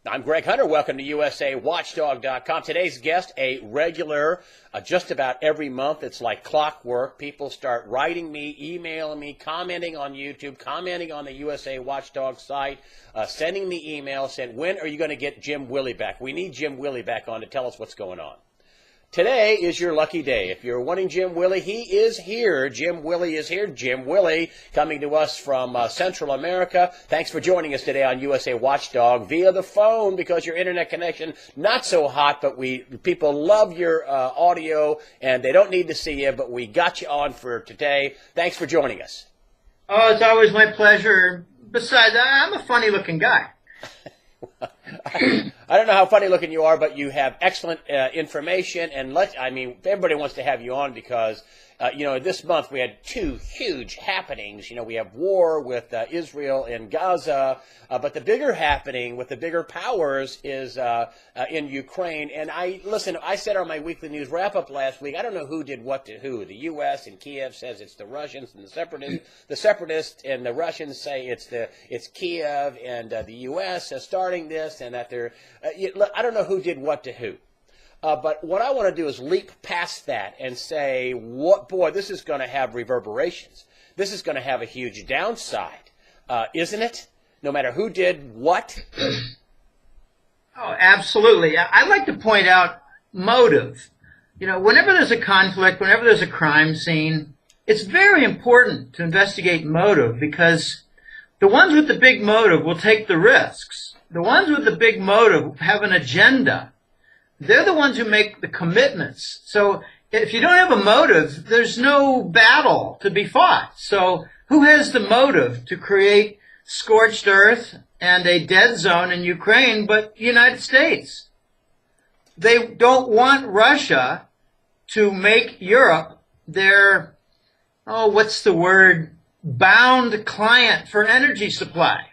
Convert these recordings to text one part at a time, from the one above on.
I'm Greg Hunter. Welcome to USAWatchdog.com. Today's guest, a regular, just about every month. It's like clockwork. People start writing me, emailing me, commenting on YouTube, commenting on the USA Watchdog site, sending me emails saying, when are you going to get Jim Willie back? We need Jim Willie back on to tell us what's going on. Today is your lucky day. If you're wanting Jim Willie, he is here. Jim Willie is here. Jim Willie coming to us from Central America. Thanks for joining us today on USA Watchdog via the phone because your internet connection not so hot, but people love your audio and they don't need to see you, but we got you on for today. Thanks for joining us. Oh, it's always my pleasure. Besides, I'm a funny-looking guy. I don't know how funny looking you are, but you have excellent information, and everybody wants to have you on because this month we had two huge happenings. We have war with Israel and Gaza, but the bigger happening with the bigger powers is in Ukraine. And I said on my weekly news wrap-up last week, I don't know who did what to who. The U.S. and Kiev says it's the Russians and the separatists and the Russians say it's Kiev and the U.S. starting this, and that they're I don't know who did what to who. But what I want to do is leap past that and say, this is going to have reverberations. This is going to have a huge downside, isn't it? No matter who did what. Oh, absolutely. I'd like to point out motive. Whenever there's a conflict, whenever there's a crime scene, it's very important to investigate motive because the ones with the big motive will take the risks. The ones with the big motive have an agenda. They're the ones who make the commitments. So if you don't have a motive, there's no battle to be fought. So who has the motive to create scorched earth and a dead zone in Ukraine but the United States? They don't want Russia to make Europe their, bound client for energy supply.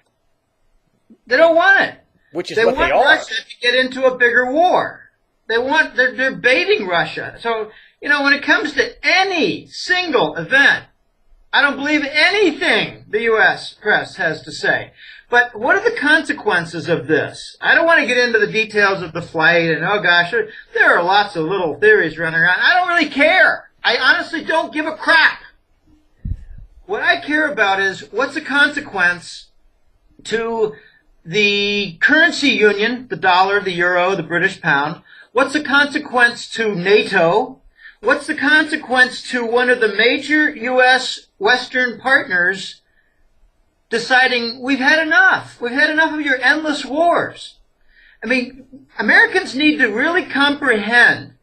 They don't want it. Which is what they are. They want Russia to get into a bigger war. They're baiting Russia. So, when it comes to any single event, I don't believe anything the U.S. press has to say. But what are the consequences of this? I don't want to get into the details of the flight and, oh gosh, there are lots of little theories running around. I don't really care. I honestly don't give a crap. What I care about is what's the consequence to the currency union, the dollar, the euro, the British pound. What's the consequence to NATO? What's the consequence to one of the major U.S. Western partners deciding we've had enough? We've had enough of your endless wars. Americans need to really comprehend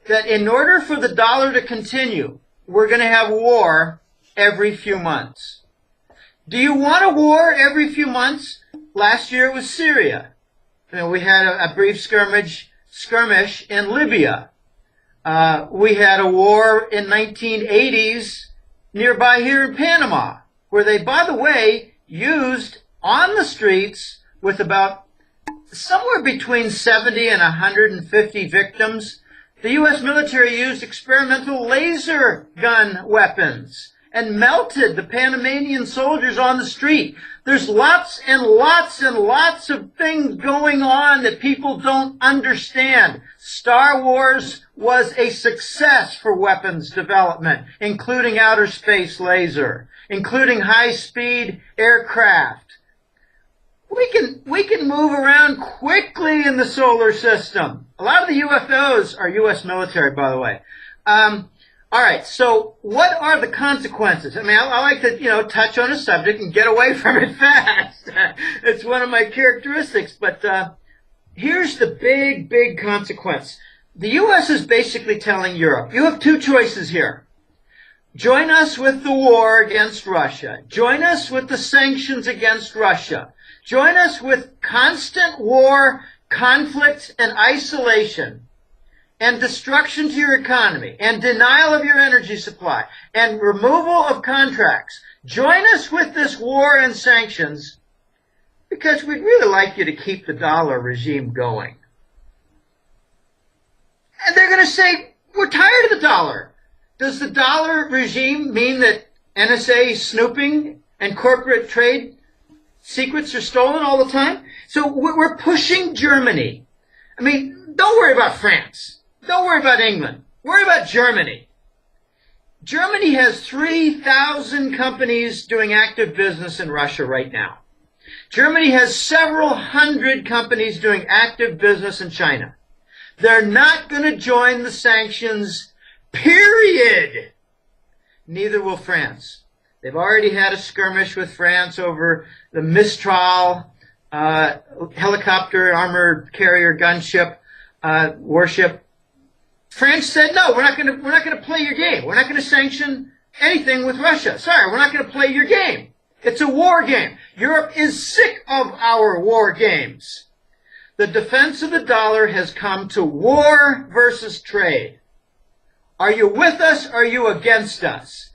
that in order for the dollar to continue, we're going to have war every few months. Do you want a war every few months? Last year it was Syria. We had a brief skirmish in Libya. We had a war in 1980s nearby here in Panama, where they, by the way, used on the streets with about somewhere between 70 and 150 victims. The U.S. military used experimental laser gun weapons and melted the Panamanian soldiers on the street. There's lots and lots and lots of things going on that people don't understand. Star Wars was a success for weapons development, including outer space laser, including high-speed aircraft. We can move around quickly in the solar system. A lot of the UFOs are U.S. military, by the way. All right, so what are the consequences? I like to, touch on a subject and get away from it fast. It's one of my characteristics, but here's the big consequence. The U.S. is basically telling Europe, you have two choices here. Join us with the war against Russia. Join us with the sanctions against Russia. Join us with constant war, conflict, and isolation, and destruction to your economy, and denial of your energy supply, and removal of contracts. Join us with this war and sanctions because we'd really like you to keep the dollar regime going. And they're going to say, we're tired of the dollar. Does the dollar regime mean that NSA snooping and corporate trade secrets are stolen all the time. So we're pushing Germany. I mean, don't worry about France. Don't worry about England. Worry about Germany. Germany has 3,000 companies doing active business in Russia right now. Germany has several hundred companies doing active business in China. They're not going to join the sanctions, period. Neither will France. They've already had a skirmish with France over the Mistral helicopter, armored carrier, gunship, warship. France said, no, we're not going to play your game. We're not going to sanction anything with Russia. Sorry, we're not going to play your game. It's a war game. Europe is sick of our war games. The defense of the dollar has come to war versus trade. Are you with us or are you against us?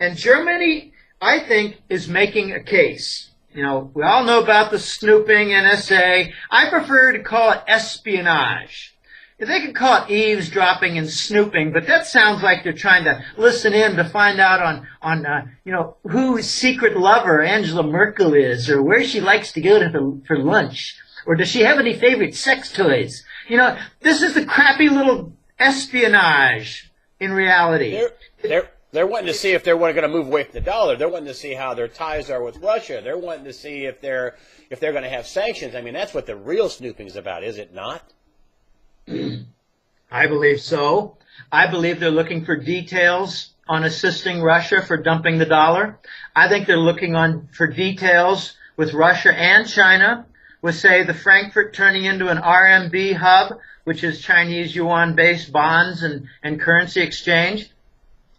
And Germany, I think, is making a case. You know, we all know about the snooping, NSA. I prefer to call it espionage. They could call it eavesdropping and snooping, but that sounds like they're trying to listen in to find out on whose secret lover Angela Merkel is, or where she likes to go for lunch, or does she have any favorite sex toys? You know, this is the crappy little espionage in reality. They're wanting to see if they're going to move away from the dollar. They're wanting to see how their ties are with Russia. They're wanting to see if they're going to have sanctions. I mean, that's what the real snooping is about, is it not? I believe so. I believe they're looking for details on assisting Russia for dumping the dollar. I think they're looking for details with Russia and China, with, say, the Frankfurt turning into an RMB hub, which is Chinese yuan-based bonds and currency exchange.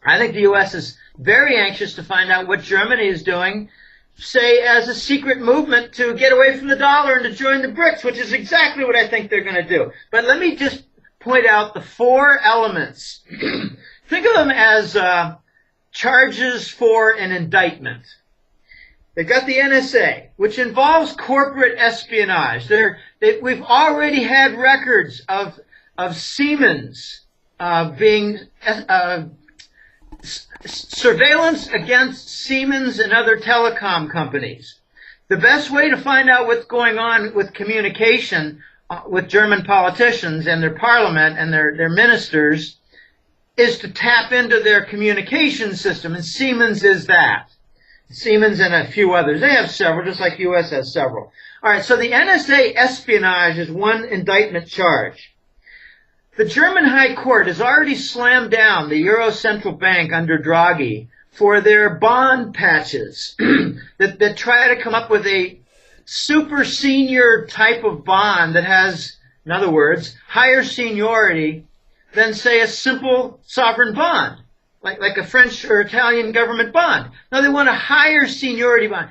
I think the U.S. is very anxious to find out what Germany is doing, say, as a secret movement to get away from the dollar and to join the BRICS, which is exactly what I think they're going to do. But let me just point out the four elements. Think of them as charges for an indictment. They've got the NSA, which involves corporate espionage. We've already had records of Siemens being surveillance against Siemens and other telecom companies. The best way to find out what's going on with communication with German politicians and their parliament and their ministers is to tap into their communication system, and Siemens is that. Siemens and a few others. They have several, just like U.S. has several. All right, so the NSA espionage is one indictment charge. The German High Court has already slammed down the Euro Central Bank under Draghi for their bond patches that try to come up with a super senior type of bond that has, in other words, higher seniority than, say, a simple sovereign bond, like a French or Italian government bond. Now, they want a higher seniority bond.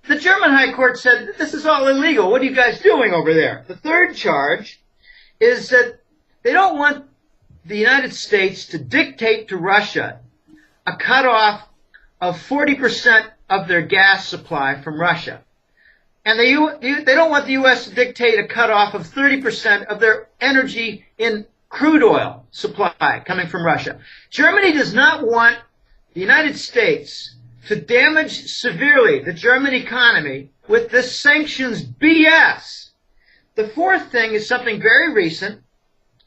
The German High Court said, this is all illegal. What are you guys doing over there? The third charge is that they don't want the United States to dictate to Russia a cutoff of 40% of their gas supply from Russia. And they don't want the U.S. to dictate a cutoff of 30% of their energy in crude oil supply coming from Russia. Germany does not want the United States to damage severely the German economy with this sanctions BS. The fourth thing is something very recent.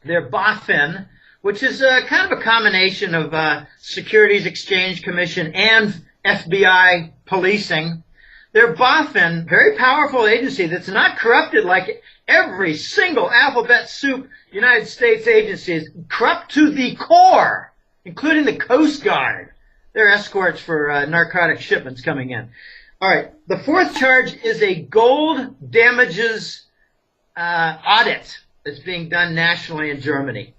Their BaFin, which is kind of a combination of Securities Exchange Commission and FBI policing. Their BaFin, very powerful agency that's not corrupted like every single alphabet soup United States agency is, corrupt to the core, including the Coast Guard. They're escorts for narcotic shipments coming in. All right, the fourth charge is a gold damages audit that's being done nationally in Germany.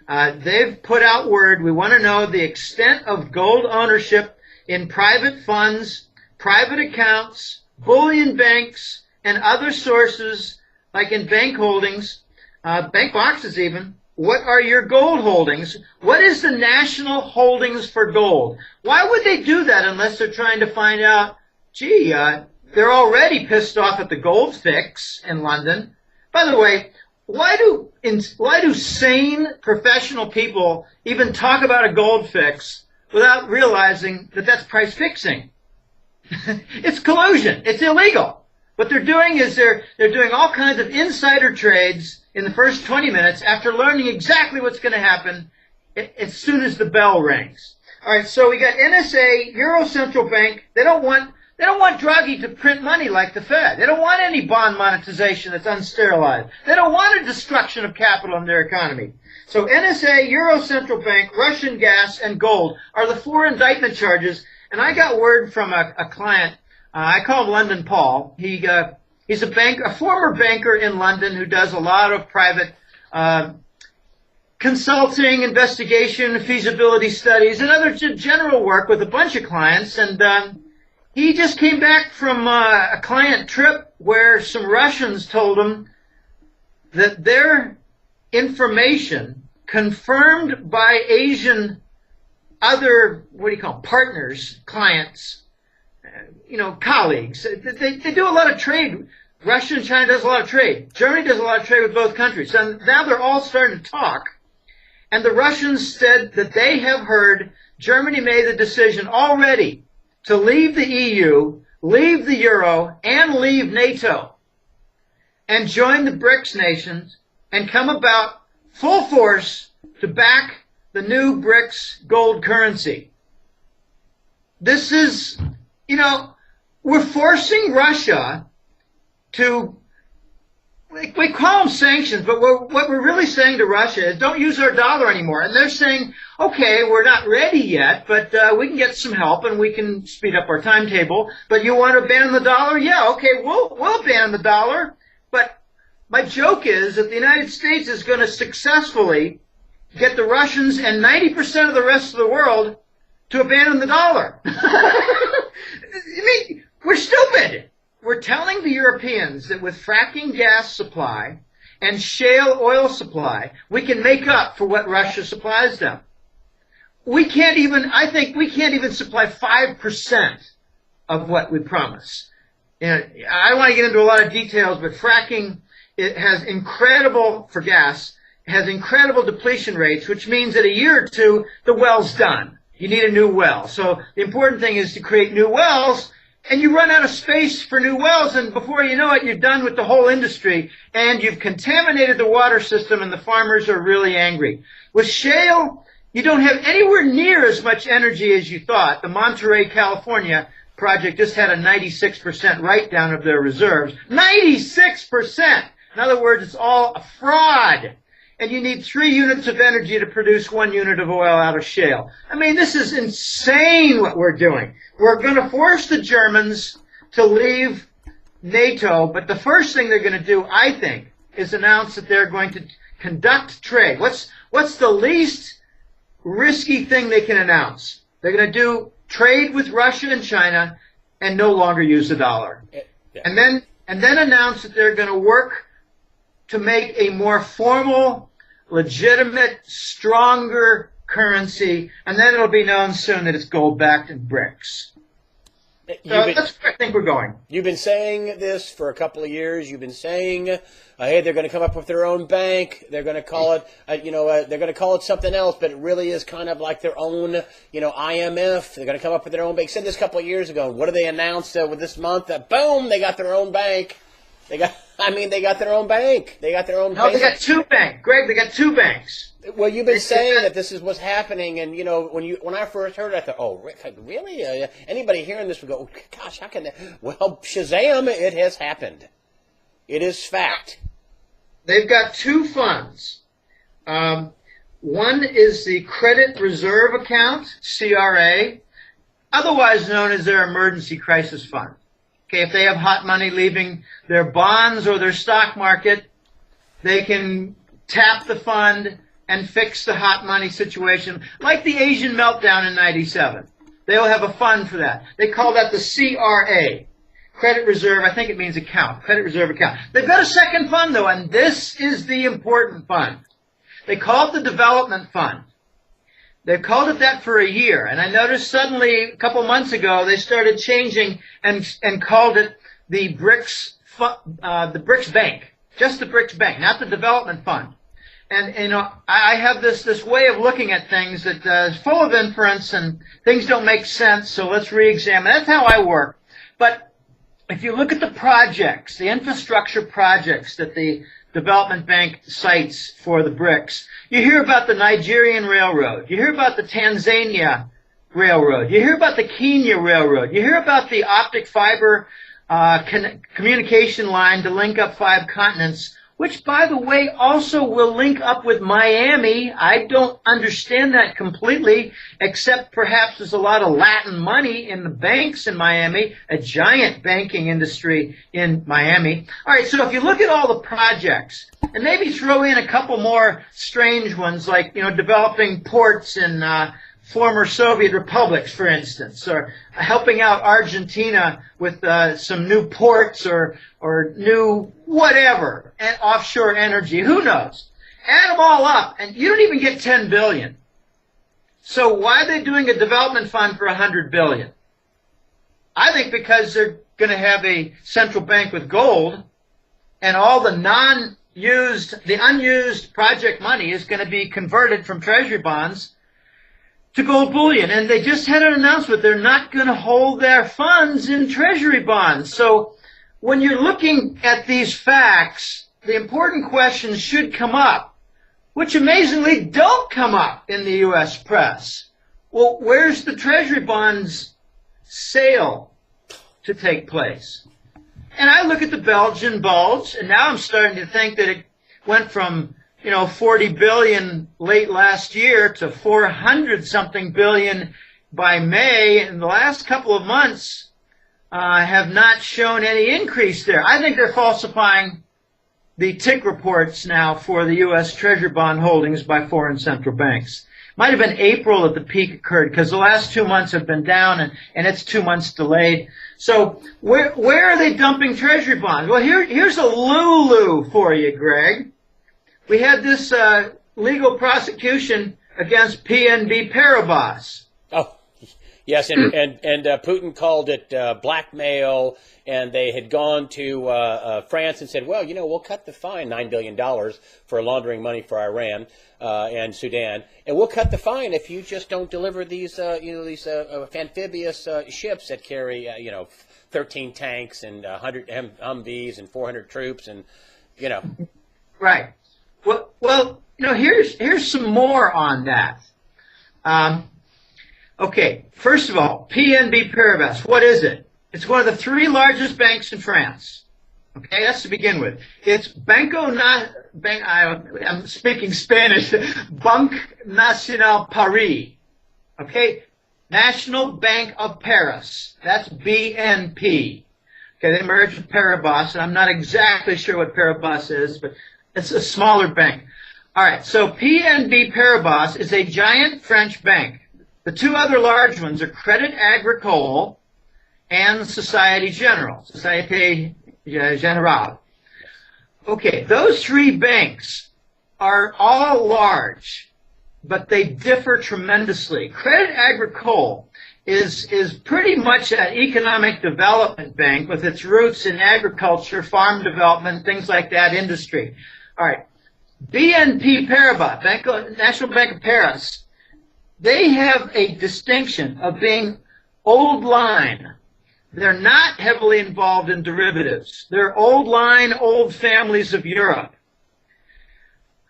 They've put out word, we want to know the extent of gold ownership in private funds, private accounts, bullion banks, and other sources, like in bank holdings, bank boxes even. What are your gold holdings? What is the national holdings for gold? Why would they do that unless they're trying to find out, gee, they're already pissed off at the gold fix in London. By the way, why do sane professional people even talk about a gold fix without realizing that that's price fixing? It's collusion. It's illegal. What they're doing is they're doing all kinds of insider trades in the first 20 minutes after learning exactly what's going to happen as soon as the bell rings. All right, so we got NSA, Euro Central Bank. They don't want Draghi to print money like the Fed. They don't want any bond monetization that's unsterilized. They don't want a destruction of capital in their economy. So NSA, Euro Central Bank, Russian gas, and gold are the 4 indictment charges. And I got word from a client. I call him London Paul. He's a former banker in London who does a lot of private consulting, investigation, feasibility studies, and other general work with a bunch of clients. And he just came back from a client trip where some Russians told him that their information, confirmed by Asian other, partners, clients, colleagues. They do a lot of trade. Russia and China does a lot of trade. Germany does a lot of trade with both countries. And now they're all starting to talk. And the Russians said that they have heard Germany made the decision already to leave the EU, leave the Euro, and leave NATO, and join the BRICS nations and come about full force to back the new BRICS gold currency. This is, we're forcing Russia to, we call them sanctions, but what we're really saying to Russia is don't use our dollar anymore. And they're saying, okay, we're not ready yet, but we can get some help and we can speed up our timetable. But you want to abandon the dollar? Yeah, okay, we'll abandon the dollar. But my joke is that the United States is going to successfully get the Russians and 90% of the rest of the world to abandon the dollar. I mean, we're stupid. We're telling the Europeans that with fracking gas supply and shale oil supply, we can make up for what Russia supplies them. I think we can't even supply 5% of what we promise. I don't want to get into a lot of details, but fracking, it has incredible, for gas, has incredible depletion rates, which means that a year or two, the well's done. You need a new well. So the important thing is to create new wells, and you run out of space for new wells, and before you know it, you're done with the whole industry, and you've contaminated the water system, and the farmers are really angry. With shale, you don't have anywhere near as much energy as you thought. The Monterey, California project just had a 96% write-down of their reserves. 96%! In other words, it's all a fraud. And you need 3 units of energy to produce 1 unit of oil out of shale. I mean, this is insane what we're doing. We're going to force the Germans to leave NATO, but the first thing they're going to do, I think, is announce that they're going to conduct trade. What's the least risky thing they can announce? They're going to do trade with Russia and China and no longer use the dollar. Yeah. And then announce that they're going to work to make a more formal, legitimate, stronger currency, and then it'll be known soon that it's gold-backed and BRICS. So that's where I think we're going. You've been saying this for a couple of years. You've been saying, hey, they're going to come up with their own bank. They're going to call it, they're going to call it something else, but it really is kind of like their own, IMF. They're going to come up with their own bank. Said this a couple of years ago. What do they announce with this month? Boom, they got their own bank. They got their own bank. They got their own bank. No, they got 2 banks. Greg, they got 2 banks. Well, you've been saying that this is what's happening, and when I first heard it, I thought, oh, really? Anybody hearing this would go, oh, gosh, how can that? Well, Shazam! It has happened. It is fact. They've got 2 funds. One is the Credit Reserve Account, CRA, otherwise known as their Emergency Crisis Fund. Okay, if they have hot money leaving their bonds or their stock market, they can tap the fund and fix the hot money situation, like the Asian meltdown in '97. They'll have a fund for that. They call that the CRA, Credit Reserve, I think it means account, Credit Reserve Account. They've got a second fund, though, and this is the important fund. They call it the Development Fund. They've called it that for a year, and I noticed suddenly a couple months ago they started changing and called it the BRICS Bank, just the BRICS Bank, not the Development Fund. And you know, I have this way of looking at things that is full of inference, and things don't make sense. So let's re-examine. That's how I work. But if you look at the projects, the infrastructure projects that the Development Bank cites for the BRICS, you hear about the Nigerian Railroad, you hear about the Tanzania Railroad, you hear about the Kenya Railroad, you hear about the optic fiber communication line to link up 5 continents, which, by the way, also will link up with Miami. I don't understand that completely, except perhaps there's a lot of Latin money in the banks in Miami, a giant banking industry in Miami. All right, so if you look at all the projects, and maybe throw in a couple more strange ones, like, you know, developing ports in former Soviet republics, for instance, or helping out Argentina with some new ports or new whatever, and offshore energy, who knows? Add them all up, and you don't even get 10 billion. So why are they doing a development fund for 100 billion? I think because they're going to have a central bank with gold, and all the unused project money is going to be converted from treasury bonds to gold bullion. And they just had an announcement they're not going to hold their funds in treasury bonds. So when you're looking at these facts, the important questions should come up, which amazingly don't come up in the U.S. press. Well, where's the treasury bonds sale to take place? And I look at the Belgian bulge, and now I'm starting to think that it went from, you know, 40 billion late last year to 400-something billion by May. And the last couple of months have not shown any increase there. I think they're falsifying the tick reports now for the U.S. Treasury bond holdings by foreign central banks. Might have been April that the peak occurred, because the last 2 months have been down, and it's 2 months delayed. So where are they dumping treasury bonds? Well, here's a Lulu for you, Greg. We had this legal prosecution against PNB Paribas. Oh, yes, and Putin called it blackmail, and they had gone to France and said, well, you know, we'll cut the fine, $9 billion for laundering money for Iran and Sudan, and we'll cut the fine if you just don't deliver these, these amphibious ships that carry, 13 tanks and 100 Humvees and 400 troops, and, Right. Well, here's some more on that. Okay, first of all, PNB Paribas, what is it? It's one of the 3 largest banks in France. Okay, that's to begin with. It's I'm speaking Spanish, Banque Nationale Paris. Okay, National Bank of Paris. That's BNP. Okay, they merged with Paribas, and I'm not exactly sure what Paribas is, but it's a smaller bank. All right, so PNB Paribas is a giant French bank. The 2 other large ones are Crédit Agricole and Société Générale. Okay, those 3 banks are all large, but they differ tremendously. Crédit Agricole is pretty much an economic development bank with its roots in agriculture, farm development, things like that, industry. All right, BNP Paribas, National Bank of Paris, they have a distinction of being old line. They're not heavily involved in derivatives. They're old line, old families of Europe.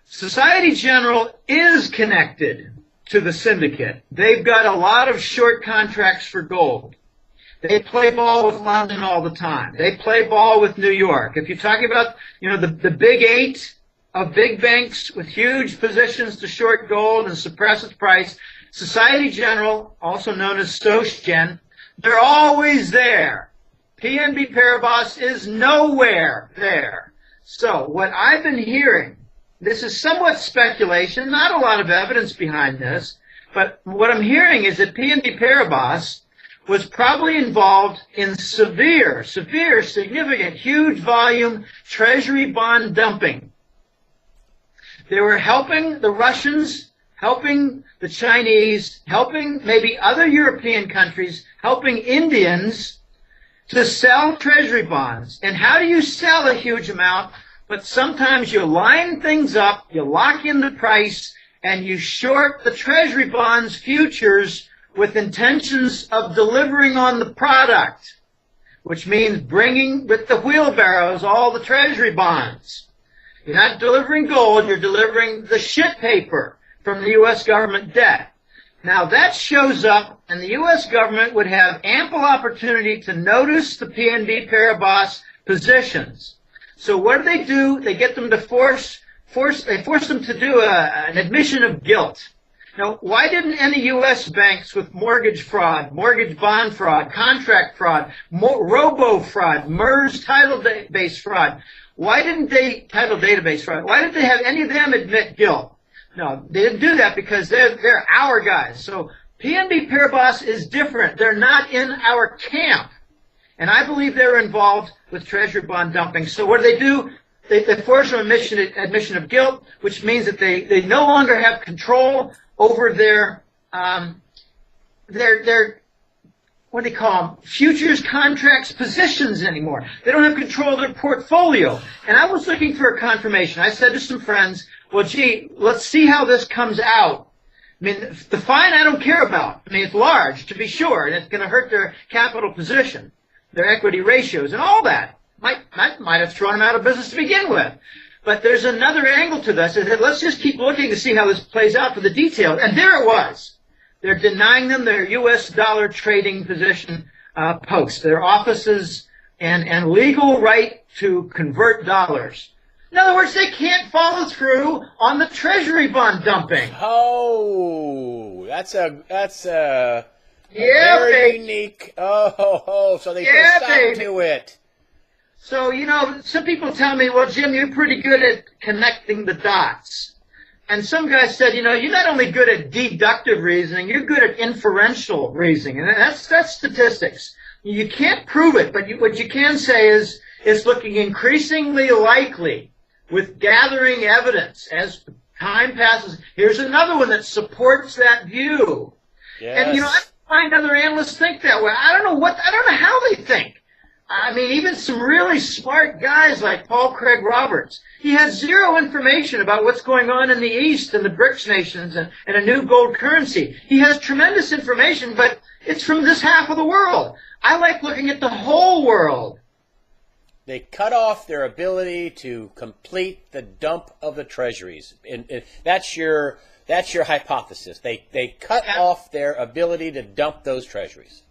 Société Générale is connected to the syndicate. They've got a lot of short contracts for gold. They play ball with London all the time. They play ball with New York. If you're talking about, the big 8 of big banks with huge positions to short gold and suppress its price, Société Générale, also known as SocGen, they're always there. PNB Paribas is nowhere there. So what I've been hearing, this is somewhat speculation, not a lot of evidence behind this, but what I'm hearing is that PNB Paribas was probably involved in severe, significant, huge volume treasury bond dumping. They were helping the Russians, helping the Chinese, helping maybe other European countries, helping Indians to sell treasury bonds. And how do you sell a huge amount? But sometimes you line things up, you lock in the price, and you short the Treasury bonds futures with intentions of delivering on the product, which means bringing with the wheelbarrows all the Treasury bonds. You're not delivering gold, you're delivering the shit paper from the U.S. government debt. Now that shows up, and the U.S. government would have ample opportunity to notice the PNB Paribas positions. So what do? They get them to force them to do an admission of guilt. Now, why didn't any U.S. banks with mortgage fraud, mortgage bond fraud, contract fraud, robo-fraud, MERS title database fraud, why didn't they have any of them admit guilt? No, they didn't do that because they're our guys. So PNB Paribas is different. They're not in our camp. And I believe they're involved with Treasury bond dumping. So what do? They force an admission of guilt, which means that they no longer have control over their what do they call them? Futures contracts positions anymore. They don't have control of their portfolio. And I was looking for a confirmation. I said to some friends, well, gee, let's see how this comes out. I mean, the fine I don't care about. I mean, it's large, to be sure, and it's going to hurt their capital position, their equity ratios, and all that. Might have thrown them out of business to begin with. But there's another angle to this. I said, let's just keep looking to see how this plays out for the details. And there it was. They're denying them their U.S. dollar trading position posts, their offices, and legal right to convert dollars. In other words, they can't follow through on the Treasury bond dumping. Oh, that's a yeah, very unique. So they put a stop to it. So, some people tell me, well, Jim, you're pretty good at connecting the dots. And some guy said, you're not only good at deductive reasoning, you're good at inferential reasoning. And that's statistics. You can't prove it, but what you can say is it's looking increasingly likely with gathering evidence as time passes. Here's another one that supports that view. Yes. And, I find other analysts think that way. I don't know how they think. I mean, even some really smart guys like Paul Craig Roberts, he has zero information about what's going on in the East and the BRICS nations and a new gold currency. He has tremendous information, but it's from this half of the world. I like looking at the whole world. They cut off their ability to complete the dump of the treasuries. And that's your hypothesis. They cut off their ability to dump those treasuries.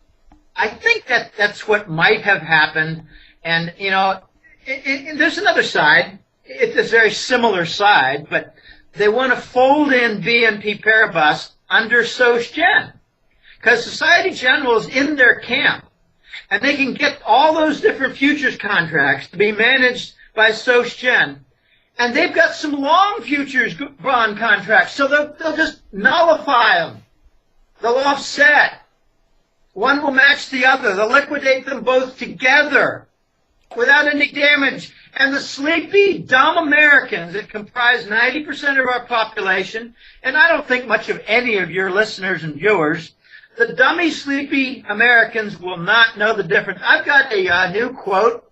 I think that's what might have happened, and there's another side. It's a very similar side, but they want to fold in BNP Paribas under Soc Gen, because Societe Generale is in their camp, and they can get all those different futures contracts to be managed by Soc Gen, and they've got some long futures bond contracts, so they'll just nullify them. They'll offset. One will match the other. They'll liquidate them both together without any damage. And the sleepy, dumb Americans that comprise 90% of our population, and I don't think much of any of your listeners and viewers, the dummy, sleepy Americans will not know the difference. I've got a new quote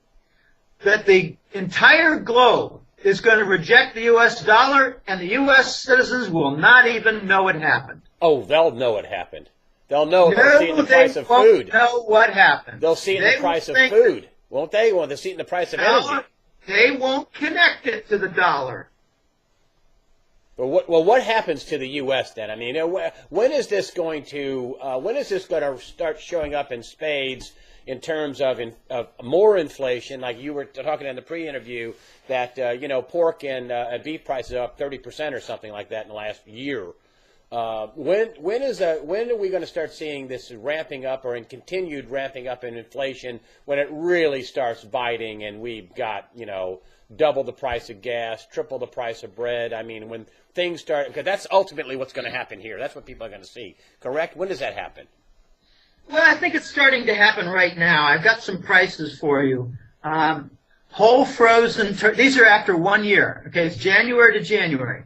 that the entire globe is going to reject the U.S. dollar, and the U.S. citizens will not even know it happened. Oh, they'll know it happened. They'll know. They'll see it in the price of food. They'll know what happened. They'll see it in the price of food, won't they? Well, they'll see it in the price of energy. They won't connect it to the dollar. Well, what happens to the U.S. then? I mean, when is this going to start showing up in spades in terms of more inflation? Like you were talking in the pre-interview that pork and beef prices are up 30% or something like that in the last year. When are we going to start seeing this ramping up or in continued ramping up in inflation when it really starts biting and we've got, double the price of gas, triple the price of bread? I mean, when things start, because that's ultimately what's going to happen here. That's what people are going to see. Correct? When does that happen? Well, I think it's starting to happen right now. I've got some prices for you. Whole frozen, these are after 1 year. Okay, it's January to January.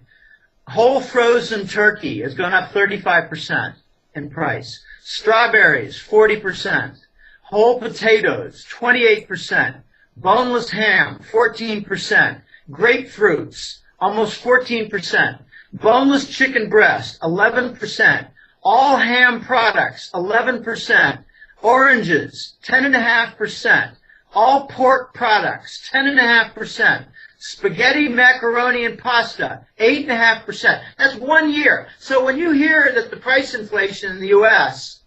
Whole frozen turkey has gone up 35% in price. Strawberries, 40%. Whole potatoes, 28%. Boneless ham, 14%. grapefruits, almost 14%. Boneless chicken breast, 11%. All ham products, 11%. Oranges, 10.5%. All pork products, 10.5%. Spaghetti, macaroni, and pasta, 8.5%. That's 1 year. So when you hear that the price inflation in the U.S.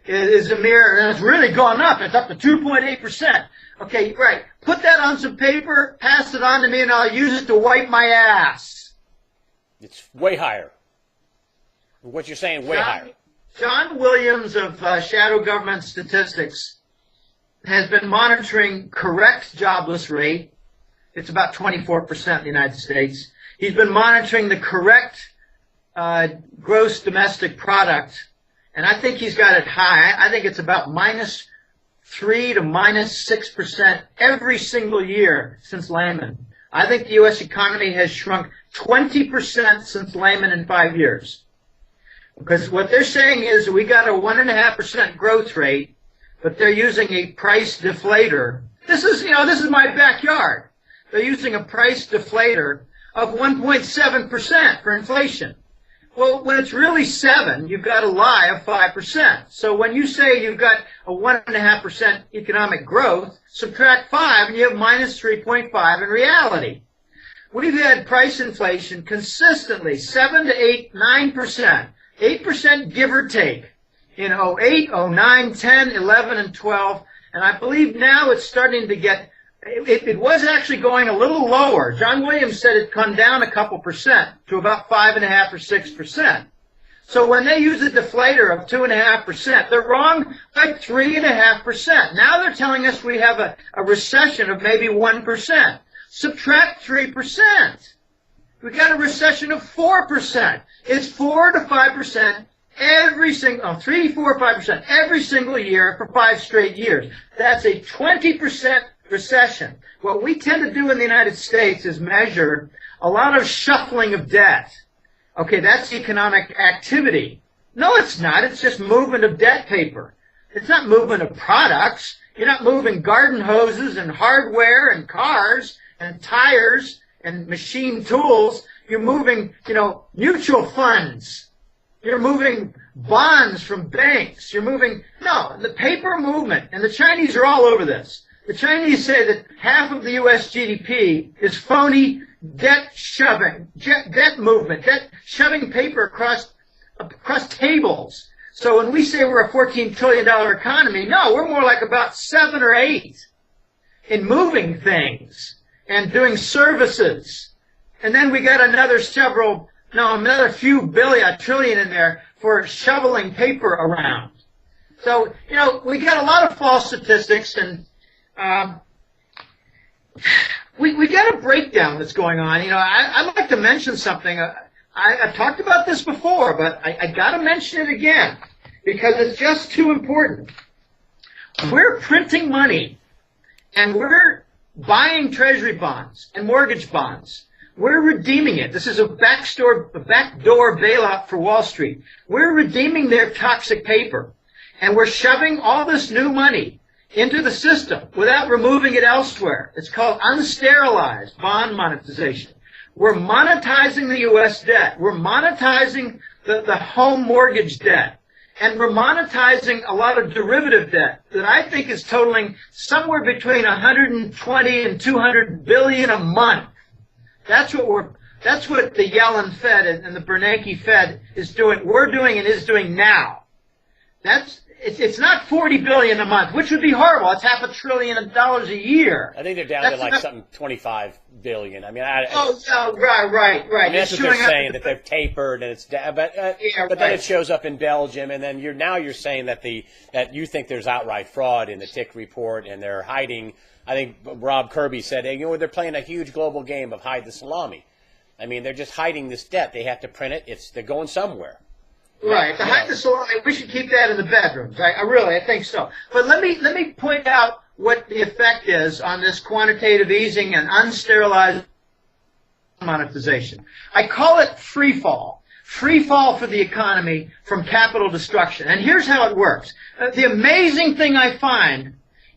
is a mere, and it's really gone up, it's up to 2.8%. Okay, right. Put that on some paper, pass it on to me, and I'll use it to wipe my ass. It's way higher. What you're saying, way higher. John Williams of Shadow Government Statistics has been monitoring correct jobless rate. It's about 24% in the United States. He's been monitoring the correct gross domestic product, and I think he's got it high. I think it's about -3 to -6% every single year since Lehman. I think the U.S. economy has shrunk 20% since Lehman in 5 years. Because what they're saying is we got a 1.5% growth rate, but they're using a price deflator. This is my backyard. They're using a price deflator of 1.7% for inflation. Well, when it's really 7, you've got a lie of 5%. So when you say you've got a 1.5% economic growth, subtract 5 and you have -3.5 in reality. We've had price inflation consistently 7 to 8, 9%. 8% give or take in 08, 09, 10, 11, and 12. And I believe now it's starting to get, it was actually going a little lower. John Williams said it'd come down a couple percent to about 5.5 or 6%. So when they use a deflator of 2.5%, they're wrong by 3.5%. Now they're telling us we have a recession of maybe 1%. Subtract 3%. We got a recession of 4%. It's 4 to 5% every single, 3, 4, 5% every single year for 5 straight years. That's a 20% recession. What we tend to do in the United States is measure a lot of shuffling of debt. Okay, that's economic activity. No, it's not. It's just movement of debt paper. It's not movement of products. You're not moving garden hoses and hardware and cars and tires and machine tools. You're moving, mutual funds. You're moving bonds from banks. You're moving, no, the paper movement. And the Chinese are all over this. The Chinese say that half of the U.S. GDP is phony debt shoving, debt movement, debt shoving paper across tables. So when we say we're a $14 trillion economy, no, we're more like about 7 or 8 in moving things and doing services. And then we got another few trillion in there for shoveling paper around. So, we got a lot of false statistics, and we got a breakdown that's going on. I'd like to mention something. I've talked about this before, but I got to mention it again because it's just too important. We're printing money, and we're buying treasury bonds and mortgage bonds. We're redeeming it. This is a backdoor bailout for Wall Street. We're redeeming their toxic paper, and we're shoving all this new money into the system without removing it elsewhere. It's called unsterilized bond monetization. We're monetizing the U.S. debt. We're monetizing the home mortgage debt. And we're monetizing a lot of derivative debt that I think is totaling somewhere between 120 and 200 billion a month. That's what the Yellen Fed and the Bernanke Fed is doing. We're doing and is doing now. It's not 40 billion a month, which would be horrible. It's $500 billion a year. I think they're down to something 25 billion. I mean, right. I mean, that's what they're saying, that they've tapered and it's down. But then it shows up in Belgium, and then you're saying that you think there's outright fraud in the Tick report, and they're hiding. I think Rob Kirby said, they're playing a huge global game of hide the salami. I mean, they're just hiding this debt. They have to print it. They're going somewhere. Right. The hide the salami, we should keep that in the bedrooms. I think so. But let me point out what the effect is on this quantitative easing and unsterilized monetization. I call it free fall. Free fall for the economy from capital destruction. And here's how it works. The amazing thing I find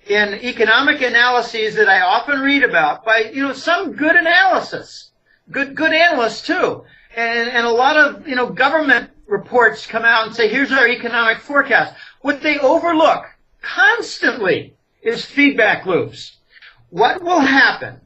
in economic analyses that I often read about by, some good analysis, good analysts too. And a lot of, government reports come out and say, here's our economic forecast. What they overlook constantly is feedback loops. What will happen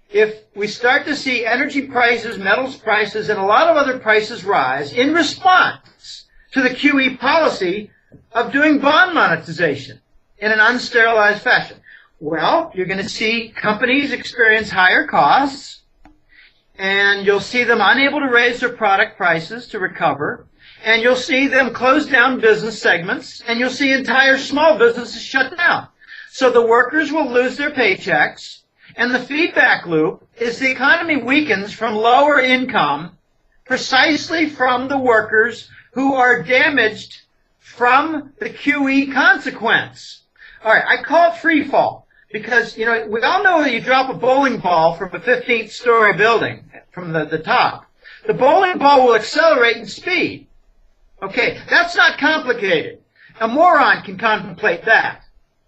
if we start to see energy prices, metals prices, and a lot of other prices rise in response to the QE policy of doing bond monetization in an unsterilized fashion? Well, you're going to see companies experience higher costs, and you'll see them unable to raise their product prices to recover, and you'll see them close down business segments, and you'll see entire small businesses shut down. So the workers will lose their paychecks, and the feedback loop is the economy weakens from lower income precisely from the workers who are damaged from the QE consequence. All right, I call it free fall because, we all know that you drop a bowling ball from a 15th-story building from the top. The bowling ball will accelerate in speed. Okay, that's not complicated. A moron can contemplate that.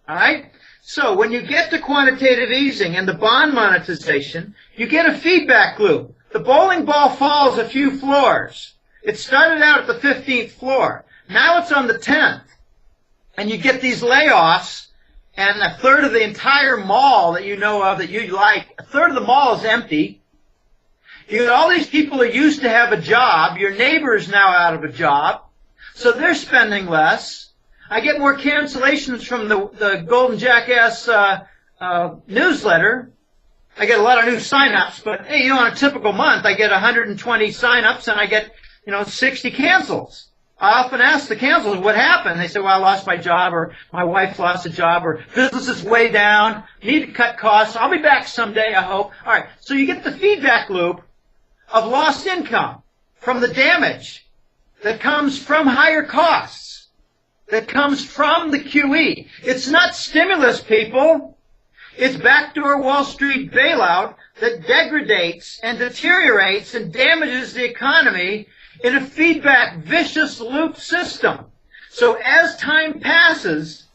All right? So when you get to quantitative easing and the bond monetization, you get a feedback loop. The bowling ball falls a few floors. It started out at the 15th floor. Now it's on the 10th. And you get these layoffs, and a third of the entire mall that you know of that you like, a third of the mall is empty. You got all these people who used to have a job. Your neighbor is now out of a job, so they're spending less. I get more cancellations from the Golden Jackass newsletter. I get a lot of new sign-ups, but hey, on a typical month, I get 120 sign-ups and I get, 60 cancels. I often ask the cancels, what happened? They say, well, I lost my job, or my wife lost a job, or business is way down, need to cut costs. I'll be back someday, I hope. All right, so you get the feedback loop of lost income from the damage that comes from higher costs, that comes from the QE. It's not stimulus, people. It's backdoor Wall Street bailout that degradates and deteriorates and damages the economy in a feedback vicious loop system. So as time passes,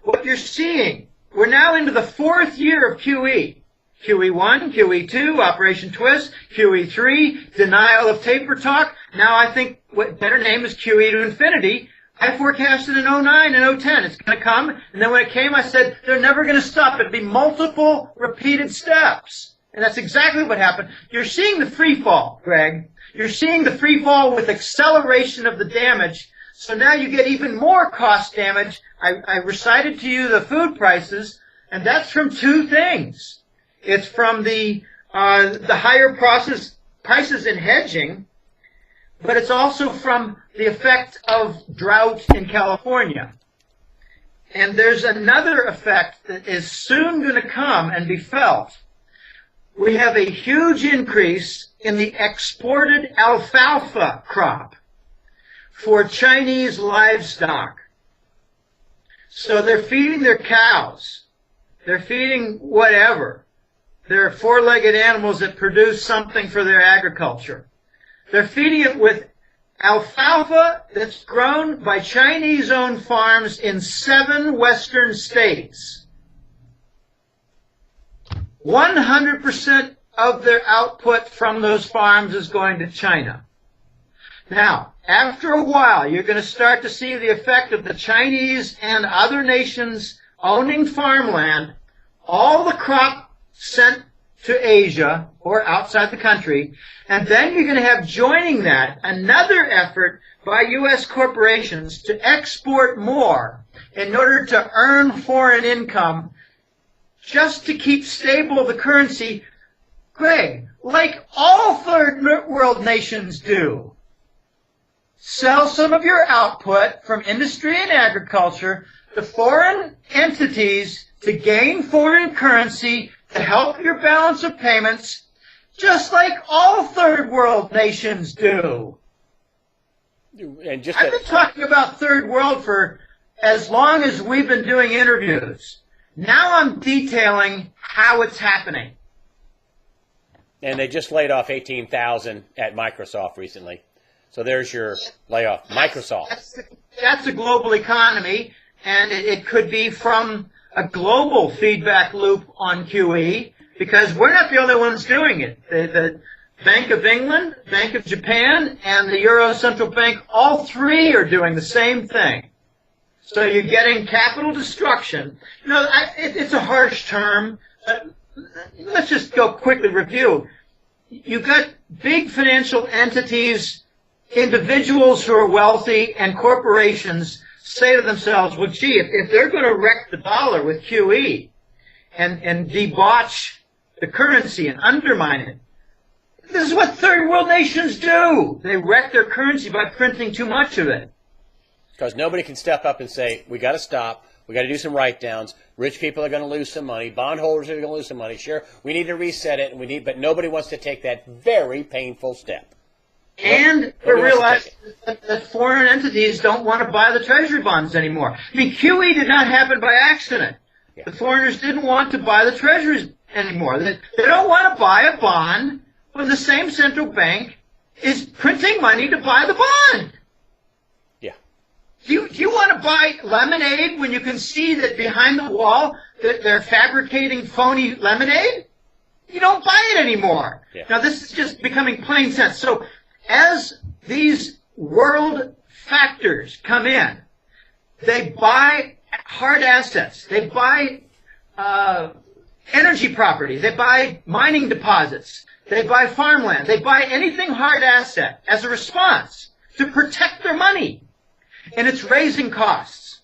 what you're seeing, we're now into the fourth year of QE. QE1, QE2, Operation Twist, QE3, denial of taper talk. Now I think what better name is QE to infinity. I forecasted in 09 and 010 it's going to come, and then when it came I said they're never going to stop. It'll be multiple repeated steps. And that's exactly what happened. You're seeing the free fall, Greg. You're seeing the free fall with acceleration of the damage. So now you get even more cost damage. I recited to you the food prices, and that's from two things. It's from the higher prices in hedging, but it's also from the effect of drought in California. And there's another effect that is soon going to come and be felt. We have a huge increase in the exported alfalfa crop for Chinese livestock. So they're feeding their cows. They're feeding whatever. They're four-legged animals that produce something for their agriculture. They're feeding it with alfalfa that's grown by Chinese-owned farms in 7 western states. 100% of their output from those farms is going to China. Now, after a while, you're going to start to see the effect of the Chinese and other nations owning farmland, all the crop sent to Asia or outside the country, and then you're going to have joining that another effort by U.S. corporations to export more in order to earn foreign income just to keep stable the currency, Greg, like all third world nations do. Sell some of your output from industry and agriculture to foreign entities to gain foreign currency to help your balance of payments, just like all third world nations do. And I've been talking about third world for as long as we've been doing interviews. Now I'm detailing how it's happening. And they just laid off 18,000 at Microsoft recently. So there's your layoff. Microsoft. That's the global economy, and it could be from a global feedback loop on QE because we're not the only ones doing it. The Bank of England, Bank of Japan, and the Euro Central Bank, all three are doing the same thing. So you're getting capital destruction. You know, it's a harsh term. Let's just go quickly review. You've got big financial entities, individuals who are wealthy, and corporations say to themselves, well, gee, if they're going to wreck the dollar with QE and debauch the currency and undermine it, this is what third world nations do. They wreck their currency by printing too much of it. Because nobody can step up and say, we got to stop, we got to do some write-downs, rich people are going to lose some money, bondholders are going to lose some money, sure, we need to reset it, but nobody wants to take that very painful step. And they realize that foreign entities don't want to buy the treasury bonds anymore. I mean, QE did not happen by accident. Yeah. The foreigners didn't want to buy the treasuries anymore. They don't want to buy a bond when the same central bank is printing money to buy the bond. Yeah. Do you want to buy lemonade when you can see that behind the wall that they're fabricating phony lemonade? You don't buy it anymore. Yeah. Now, this is just becoming plain sense. So as these world factors come in, they buy hard assets. They buy energy property. They buy mining deposits. They buy farmland. They buy anything hard asset as a response to protect their money. And it's raising costs.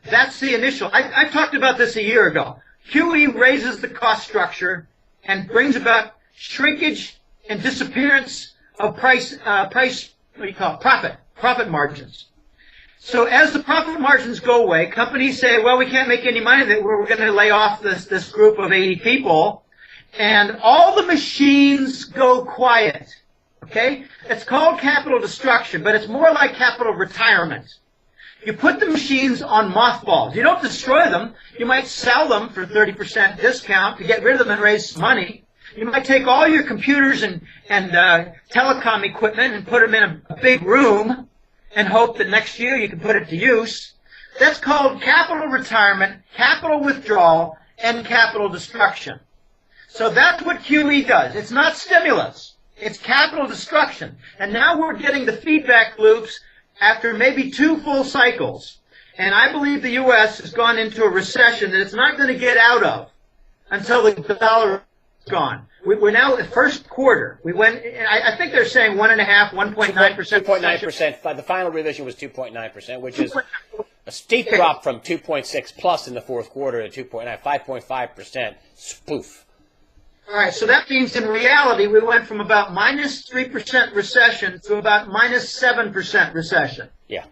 That's the initial. I talked about this a year ago. QE raises the cost structure and brings about shrinkage and disappearance of profit margins. So as the profit margins go away, companies say, well, we can't make any money, that we're going to lay off this group of 80 people, and all the machines go quiet. Okay? It's called capital destruction, but it's more like capital retirement. You put the machines on mothballs. You don't destroy them. You might sell them for 30% discount to get rid of them and raise some money. You might take all your computers and telecom equipment and put them in a big room and hope that next year you can put it to use. That's called capital retirement, capital withdrawal, and capital destruction. So that's what QE does. It's not stimulus. It's capital destruction. And now we're getting the feedback loops after maybe 2 full cycles. And I believe the U.S. has gone into a recession that it's not going to get out of until the dollar is gone. We're now at first quarter. We went. I think they're saying 1.5%, 1.9%. 2.9%. The final revision was 2.9%, which is a steep drop from 2.6 plus in the fourth quarter to 2.9, 5.5%. Spoof. All right, so that means in reality we went from about minus 3% recession to about minus 7% recession. Yeah.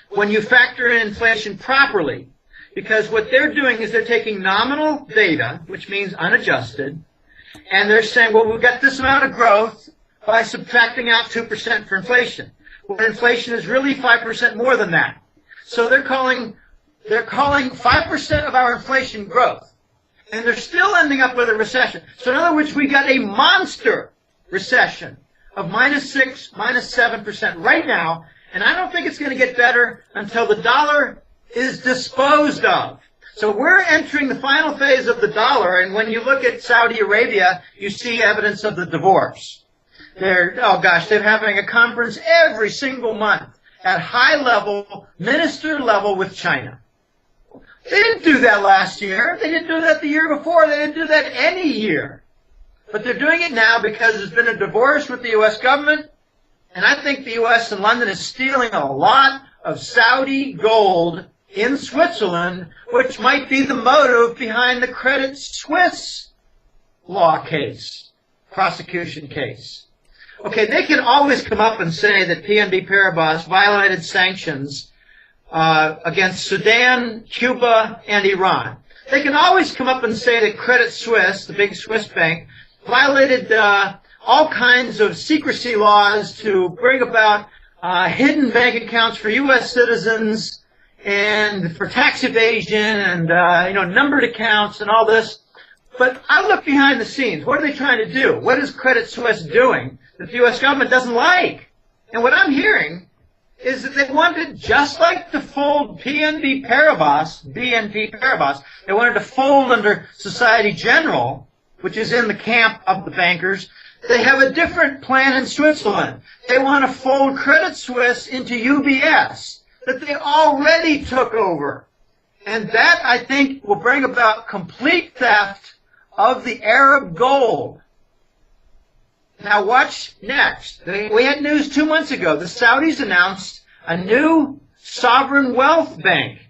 When you factor in inflation properly, because what they're doing is they're taking nominal data, which means unadjusted, and they're saying, well, we've got this amount of growth by subtracting out 2% for inflation. Well, inflation is really 5% more than that. So they're calling 5% of our inflation growth. And they're still ending up with a recession. So in other words, we got a monster recession of minus 6, minus 7% right now. And I don't think it's going to get better until the dollar is disposed of. So we're entering the final phase of the dollar. And when you look at Saudi Arabia, you see evidence of the divorce. They're having a conference every single month at high level, minister level with China. They didn't do that last year. They didn't do that the year before. They didn't do that any year. But they're doing it now because there's been a divorce with the U.S. government. And I think the U.S. and London is stealing a lot of Saudi gold in Switzerland, which might be the motive behind the Credit Suisse law case, prosecution case. Okay, they can always come up and say that PNB Paribas violated sanctions against Sudan, Cuba, and Iran. They can always come up and say that Credit Suisse, the big Swiss bank, violated all kinds of secrecy laws to bring about hidden bank accounts for U.S. citizens and for tax evasion and numbered accounts and all this. But I look behind the scenes. What are they trying to do? What is Credit Suisse doing that the U.S. government doesn't like? And what I'm hearing is that they wanted, just like to fold BNP Paribas, they wanted to fold under Societe Generale, which is in the camp of the bankers. They have a different plan in Switzerland. They want to fold Credit Suisse into UBS that they already took over. And that, I think, will bring about complete theft of the Arab gold. Now watch next. We had news 2 months ago. The Saudis announced a new sovereign wealth bank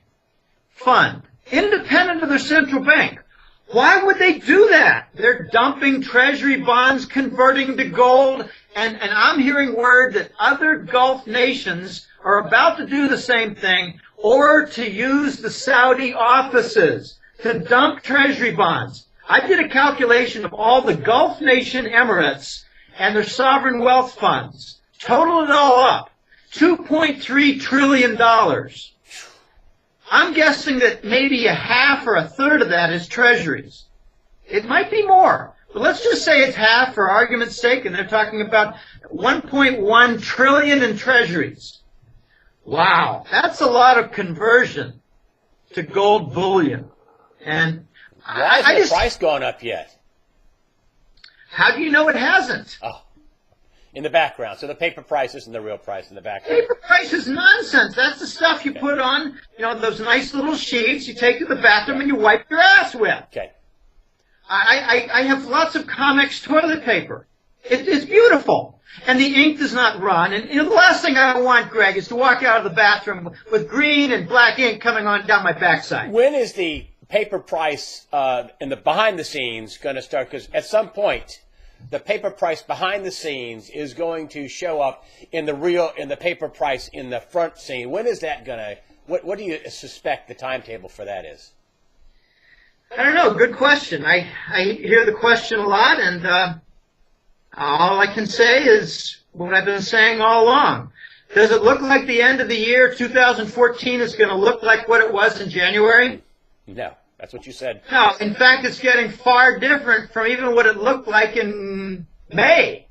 fund, independent of their central bank. Why would they do that? They're dumping treasury bonds, converting to gold, and I'm hearing word that other Gulf nations are about to do the same thing, or to use the Saudi offices to dump treasury bonds. I did a calculation of all the Gulf nation emirates and their sovereign wealth funds. Total it all up, $2.3 trillion. I'm guessing that maybe a half or a third of that is treasuries. It might be more, but let's just say it's half for argument's sake, and they're talking about 1.1 trillion in treasuries. Wow, that's a lot of conversion to gold bullion. And why hasn't the price gone up yet? How do you know it hasn't? Oh, in the background. So the paper price isn't the real price in the background. Paper price is nonsense. That's the stuff you put on, those nice little sheets you take to the bathroom and you wipe your ass with. Okay. I have lots of Comex toilet paper. It's beautiful. And the ink does not run. And the last thing I want, Greg, is to walk out of the bathroom with green and black ink coming on down my backside. When is the paper price in the behind the scenes going to start? Because at some point, the paper price behind the scenes is going to show up in the paper price in the front scene. When is that going to? What do you suspect the timetable for that is? I don't know. Good question. I hear the question a lot, and all I can say is what I've been saying all along. Does it look like the end of the year 2014 is going to look like what it was in January? No, that's what you said. No, in fact, it's getting far different from even what it looked like in May.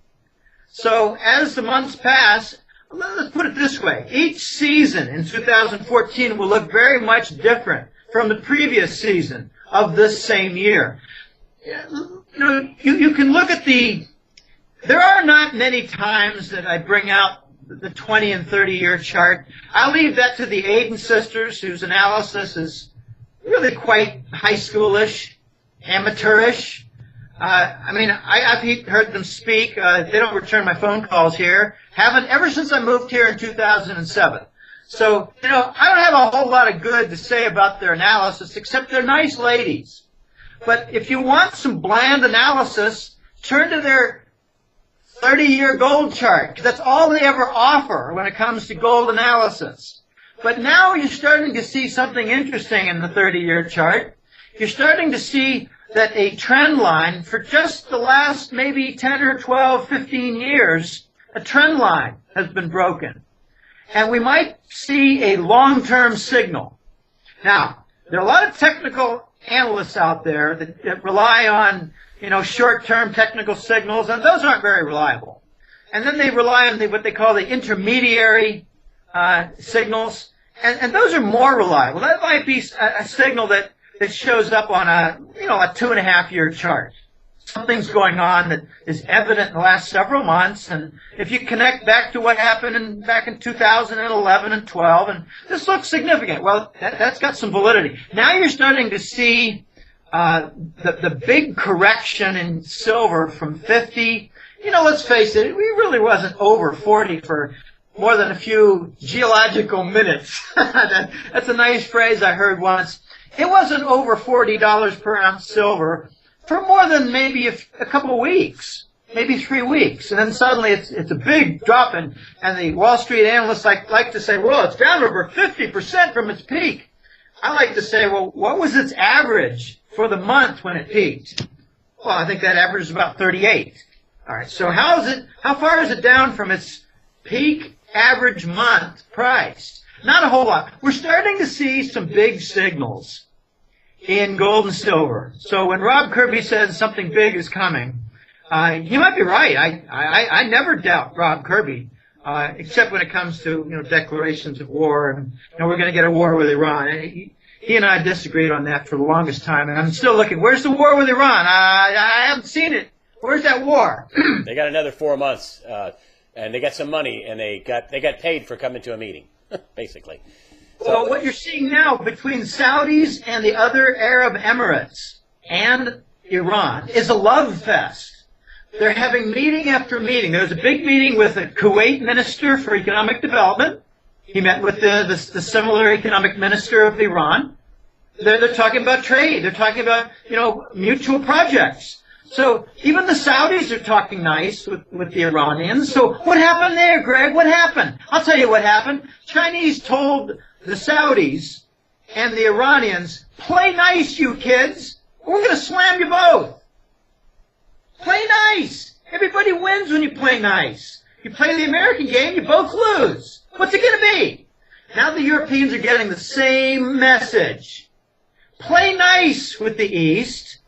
So as the months pass, let's put it this way. Each season in 2014 will look very much different from the previous season of this same year. You can look at there are not many times that I bring out the 20 and 30-year chart. I'll leave that to the Aiden sisters, whose analysis is really quite high schoolish, amateurish. I've heard them speak. They don't return my phone calls here. Haven't ever since I moved here in 2007. So, I don't have a whole lot of good to say about their analysis, except they're nice ladies. But if you want some bland analysis, turn to their 30-year gold chart, because that's all they ever offer when it comes to gold analysis. But now you're starting to see something interesting in the 30-year chart. You're starting to see that a trend line for just the last maybe 10 or 12, 15 years, a trend line has been broken. And we might see a long-term signal. Now, there are a lot of technical analysts out there that rely on short-term technical signals, and those aren't very reliable. And then they rely on what they call the intermediary signals, and those are more reliable. That might be a signal that shows up on a 2.5-year chart. Something's going on that is evident in the last several months, and if you connect back to what happened back in 2011 and 12, and this looks significant, well, that's got some validity. Now you're starting to see the big correction in silver from 50. Let's face it, we really wasn't over 40 for more than a few geological minutes. That's a nice phrase I heard once. It wasn't over $40 per ounce silver for more than maybe a couple of weeks, maybe 3 weeks. And then suddenly it's a big drop, and the Wall Street analysts like to say, well, it's down over 50% from its peak. I like to say, well, what was its average for the month when it peaked? Well, I think that average is about 38. All right, so how far is it down from its peak average month price? Not a whole lot. We're starting to see some big signals in gold and silver. So when Rob Kirby says something big is coming, he might be right. I never doubt Rob Kirby. except when it comes to declarations of war and we're going to get a war with Iran. And he and I disagreed on that for the longest time, and I'm still looking. Where's the war with Iran? I haven't seen it. Where's that war? They got another 4 months, and they got some money, and they got paid for coming to a meeting, basically. So what you're seeing now between Saudis and the other Arab Emirates and Iran is a love fest. They're having meeting after meeting. There was a big meeting with the Kuwait Minister for Economic Development. He met with the similar economic minister of Iran. They're talking about trade. They're talking about, mutual projects. So even the Saudis are talking nice with the Iranians. So what happened there, Greg? What happened? I'll tell you what happened. Chinese told the Saudis and the Iranians, play nice, you kids. We're going to slam you both. Play nice. Everybody wins when you play nice. You play the American game, you both lose. What's it going to be? Now the Europeans are getting the same message. Play nice with the East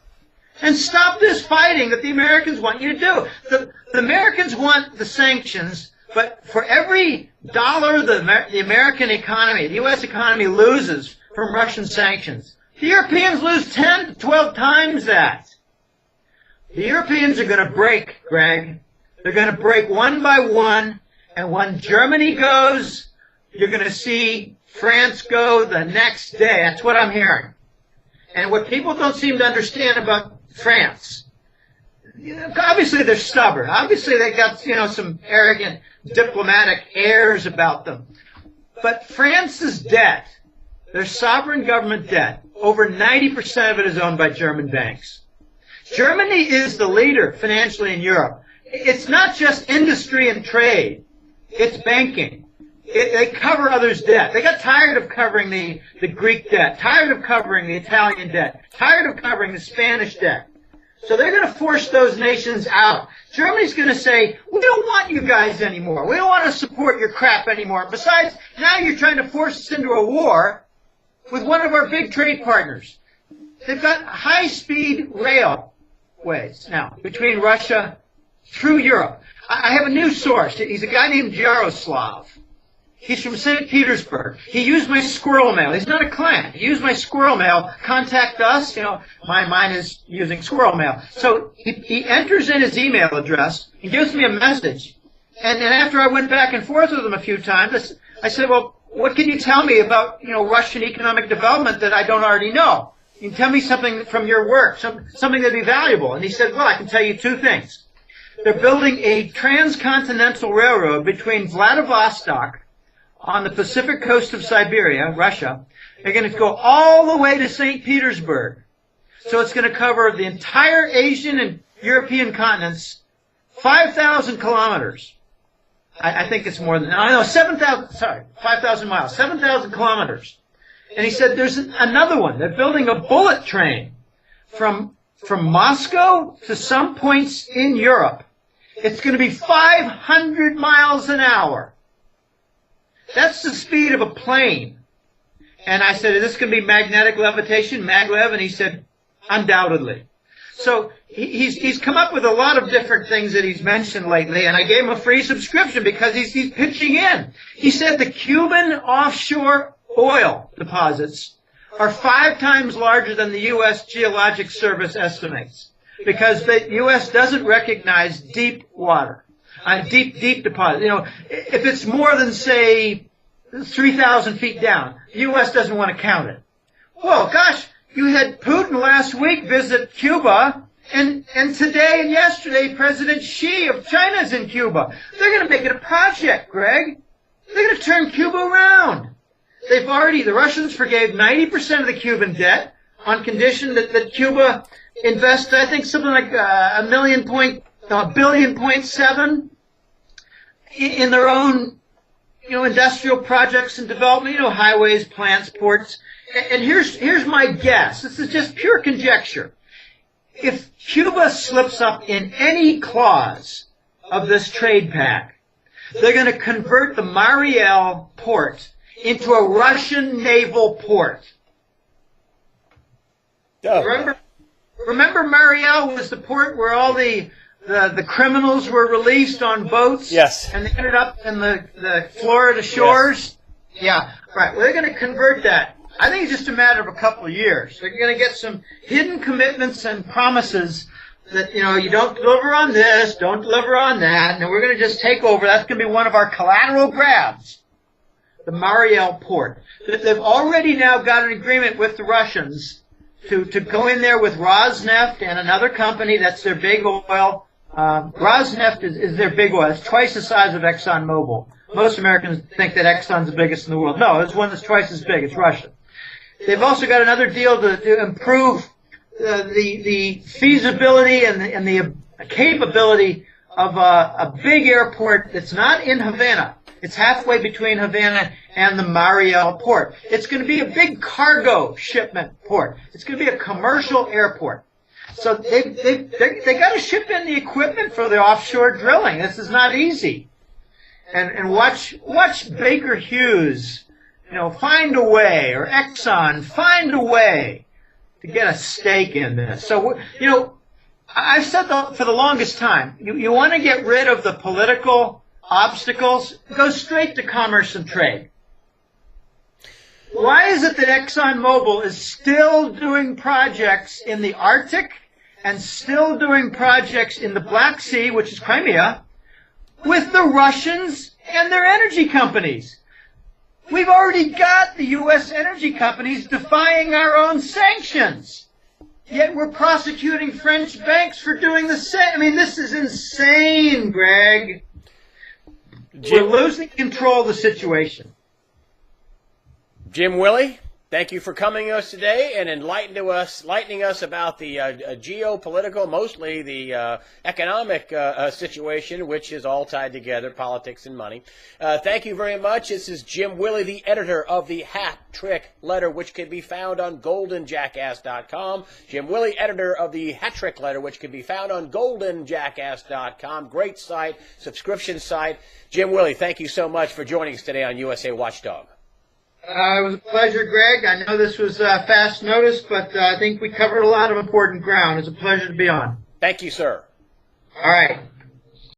and stop this fighting that the Americans want you to do. The Americans want the sanctions, but for every dollar the American economy, the U.S. economy loses from Russian sanctions, the Europeans lose 10 to 12 times that. The Europeans are going to break, Greg. They're going to break one by one, and when Germany goes, you're going to see France go the next day. That's what I'm hearing. And what people don't seem to understand about France, obviously they're stubborn. Obviously they got, some arrogant diplomatic airs about them. But France's debt, their sovereign government debt, over 90% of it is owned by German banks. Germany is the leader financially in Europe. It's not just industry and trade. It's banking. They cover others' debt. They got tired of covering the Greek debt, tired of covering the Italian debt, tired of covering the Spanish debt. So they're going to force those nations out. Germany's going to say, we don't want you guys anymore. We don't want to support your crap anymore. Besides, now you're trying to force us into a war with one of our big trade partners. They've got high-speed railways now between Russia through Europe. I have a new source. He's a guy named Jaroslav. He's from St. Petersburg. He used my squirrel mail. He's not a client. He used my squirrel mail. Contact us. Mine is using squirrel mail. So he enters in his email address and gives me a message. And then after I went back and forth with him a few times, I said, well, what can you tell me about, Russian economic development that I don't already know? You can tell me something from your work, something that'd be valuable. And he said, well, I can tell you two things. They're building a transcontinental railroad between Vladivostok on the Pacific coast of Siberia, Russia. They're going to go all the way to St. Petersburg. So it's going to cover the entire Asian and European continents, 5,000 kilometers. I think it's more than, 5,000 miles, 7,000 kilometers. And he said there's another one. They're building a bullet train from Moscow to some points in Europe. It's going to be 500 miles an hour. That's the speed of a plane. And I said, is this going to be magnetic levitation, maglev? And he said, undoubtedly. So he's come up with a lot of different things that he's mentioned lately, and I gave him a free subscription because he's pitching in. He said the Cuban offshore oil deposits are 5 times larger than the U.S. Geologic Service estimates because the U.S. doesn't recognize deep water. Deep deposit. If it's more than, say, 3,000 feet down, the U.S. doesn't want to count it. Well, gosh, you had Putin last week visit Cuba, and today and yesterday, President Xi of China is in Cuba. They're going to make it a project, Greg. They're going to turn Cuba around. The Russians forgave 90% of the Cuban debt on condition that Cuba invest, I think, something like $1.7 billion in their own, industrial projects and development, highways, plants, ports. And here's my guess. This is just pure conjecture. If Cuba slips up in any clause of this trade pact, they're going to convert the Mariel port into a Russian naval port. Oh. Remember Mariel was the port where all the the criminals were released on boats. Yes. And they ended up in the Florida shores. Yes. Yeah, right. Well, they're going to convert that. I think it's just a matter of a couple of years. They're going to get some hidden commitments and promises that, you don't deliver on this, don't deliver on that, and then we're going to just take over. That's going to be one of our collateral grabs, the Mariel port. They've already now got an agreement with the Russians to go in there with Rosneft and another company. That's their big oil. Rosneft is their big oil. It's twice the size of ExxonMobil. Most Americans think that Exxon's the biggest in the world. No, there's one that's twice as big. It's Russian. They've also got another deal to improve the feasibility and the capability of a big airport that's not in Havana. It's halfway between Havana and the Mariel port. It's going to be a big cargo shipment port. It's going to be a commercial airport. So they got to ship in the equipment for the offshore drilling. This is not easy. And watch Baker Hughes, find a way, or Exxon find a way to get a stake in this. So, I've said for the longest time, you want to get rid of the political obstacles, go straight to commerce and trade. Why is it that ExxonMobil is still doing projects in the Arctic and still doing projects in the Black Sea, which is Crimea, with the Russians and their energy companies? We've already got the U.S. energy companies defying our own sanctions. Yet we're prosecuting French banks for doing the same. I mean, this is insane, Greg. We're losing control of the situation. Jim Willie, thank you for coming to us today and enlightening us about the geopolitical, mostly the economic situation, which is all tied together, politics and money. Thank you very much. This is Jim Willie, the editor of the Hat Trick Letter, which can be found on goldenjackass.com. Jim Willie, editor of the Hat Trick Letter, which can be found on goldenjackass.com. Great site, subscription site. Jim Willie, thank you so much for joining us today on USA Watchdog. It was a pleasure, Greg. I know this was fast notice, but I think we covered a lot of important ground. It's a pleasure to be on. Thank you, sir. All right.